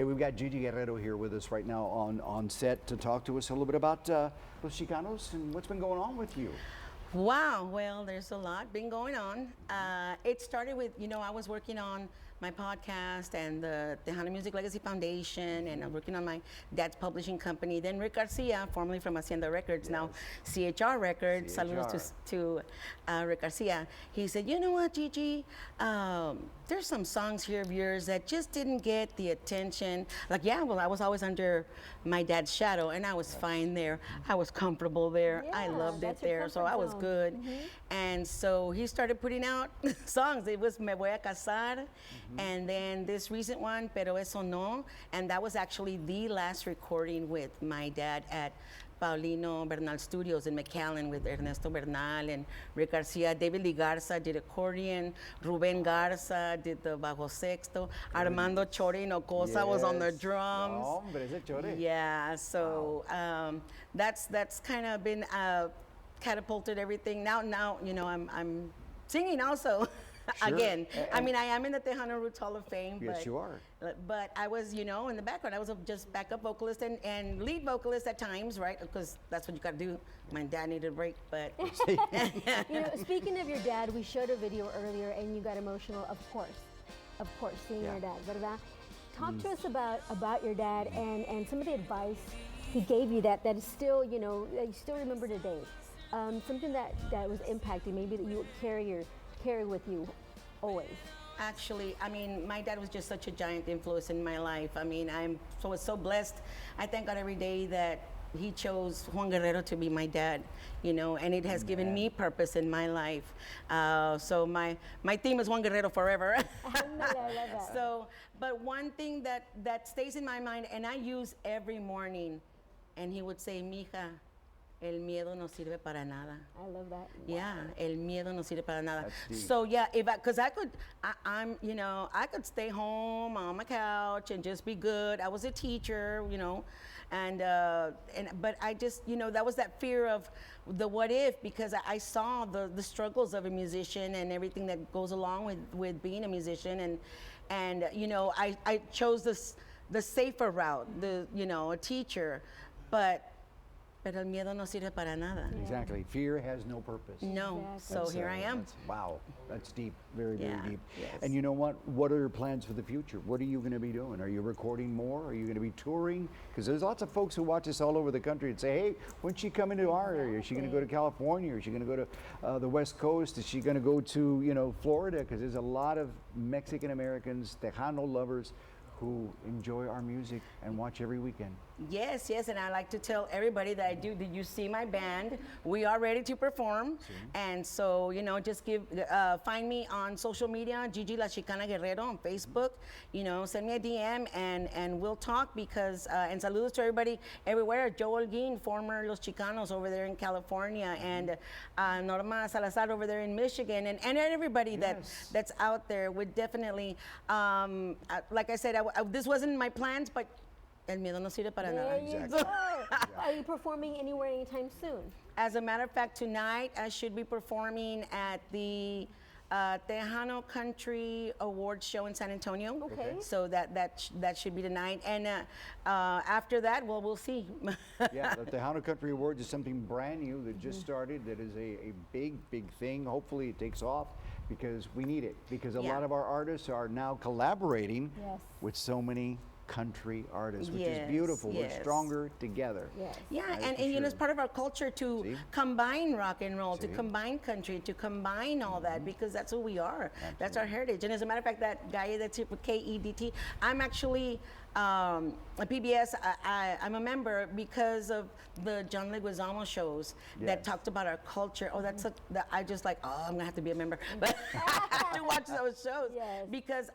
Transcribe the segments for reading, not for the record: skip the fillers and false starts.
Hey, we've got Gigi Guerrero here with us right now on set to talk to us a little bit about los Sheekanos and what's been going on with you. Wow, well, there's a lot been going on. It started with, I was working on my podcast and the Tejano Music Legacy Foundation, and I'm working on my dad's publishing company. Then Rick Garcia, formerly from Hacienda Records, now CHR Records, saludos to Rick Garcia. He said, you know what, Gigi, there's some songs here of yours that just didn't get the attention. Like, I was always under my dad's shadow, and I was fine there. I was comfortable there. I loved it there, so I was good. And so he started putting out songs. It was Me Voy a Casar, and then this recent one, Pero Eso No, and that was actually the last recording with my dad at Paulino Bernal Studios in McAllen with Ernesto Bernal and Rick Garcia. David Lee Garza did accordion. Ruben Garza did the bajo sexto. Armando Chorino Cosa was on the drums. No, hombre, ese Chore. Yeah, so that's kind of been catapulted everything. Now, I'm singing also. Sure. Again, I mean, I am in the Tejano Roots Hall of Fame. Yes, but, you are. But I was, in the background. I was just backup vocalist and lead vocalist at times, right? Because that's what you got to do. My dad needed a break, but. Speaking of your dad, we showed a video earlier, and you got emotional. Of course, seeing your dad, ¿verdad? Talk to us about your dad and some of the advice he gave you that is still, that you still remember today. Something that was impacting, maybe that you would carry with you always. Actually, I mean, my dad was just such a giant influence in my life. I mean, I was so blessed. I thank God every day that he chose Juan Guerrero to be my dad, and it has given me purpose in my life. So my theme is Juan Guerrero forever. I love that. So, but one thing that stays in my mind, and I use every morning, and he would say, mija, el miedo no sirve para nada. I love that. Wow. Yeah, el miedo no sirve para nada. That's deep. So because I could stay home on my couch and just be good. I was a teacher, but I just, that was that fear of the what if, because I saw the struggles of a musician and everything that goes along with being a musician, and I chose the safer route, a teacher, Pero el miedo no sirve para nada. Exactly. Fear has no purpose. No. Exactly. So here I am. Wow. That's deep. Very, very deep. Yes. And you know what? What are your plans for the future? What are you going to be doing? Are you recording more? Are you going to be touring? Because there's lots of folks who watch us all over the country and say, hey, when's she coming to our area? Is she going to go to California? Is she going to go to the West Coast? Is she going to go to, Florida? Because there's a lot of Mexican Americans, Tejano lovers, who enjoy our music and watch every weekend. Yes, and I like to tell everybody that did you see my band? We are ready to perform. And so, just find me on social media, Gigi La Sheekana Guerrero on Facebook, send me a DM and we'll talk because, and saludos to everybody everywhere. Joe Holguin, former Los Sheekanos over there in California, and Norma Salazar over there in Michigan, and everybody that's out there would definitely, like I said, this wasn't my plans, but el miedo no sirve para nada. There you go. Are you performing anywhere anytime soon? As a matter of fact, tonight I should be performing at the Tejano Country Awards show in San Antonio. Okay. So that should be tonight, and after that, well, we'll see. Yeah, the Tejano Country Awards is something brand new that just started. That is a big thing. Hopefully, it takes off because we need it. Because a lot of our artists are now collaborating with so many country artists, which is beautiful. We're stronger together. Yes. Yeah, and it's part of our culture to combine rock and roll, to combine country, to combine all that, because that's who we are. That's our heritage. And as a matter of fact, that guy that's here with KEDT, I'm actually a PBS, I'm a member because of the John Leguizamo shows that talked about our culture. Oh, I just like, I'm gonna have to be a member, but I have to watch those shows because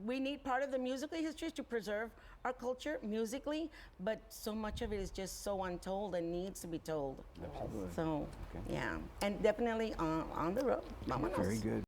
we need part of the musical history to preserve our culture musically, but so much of it is just so untold and needs to be told. Absolutely. So, and definitely on the road. Vámonos. Very good.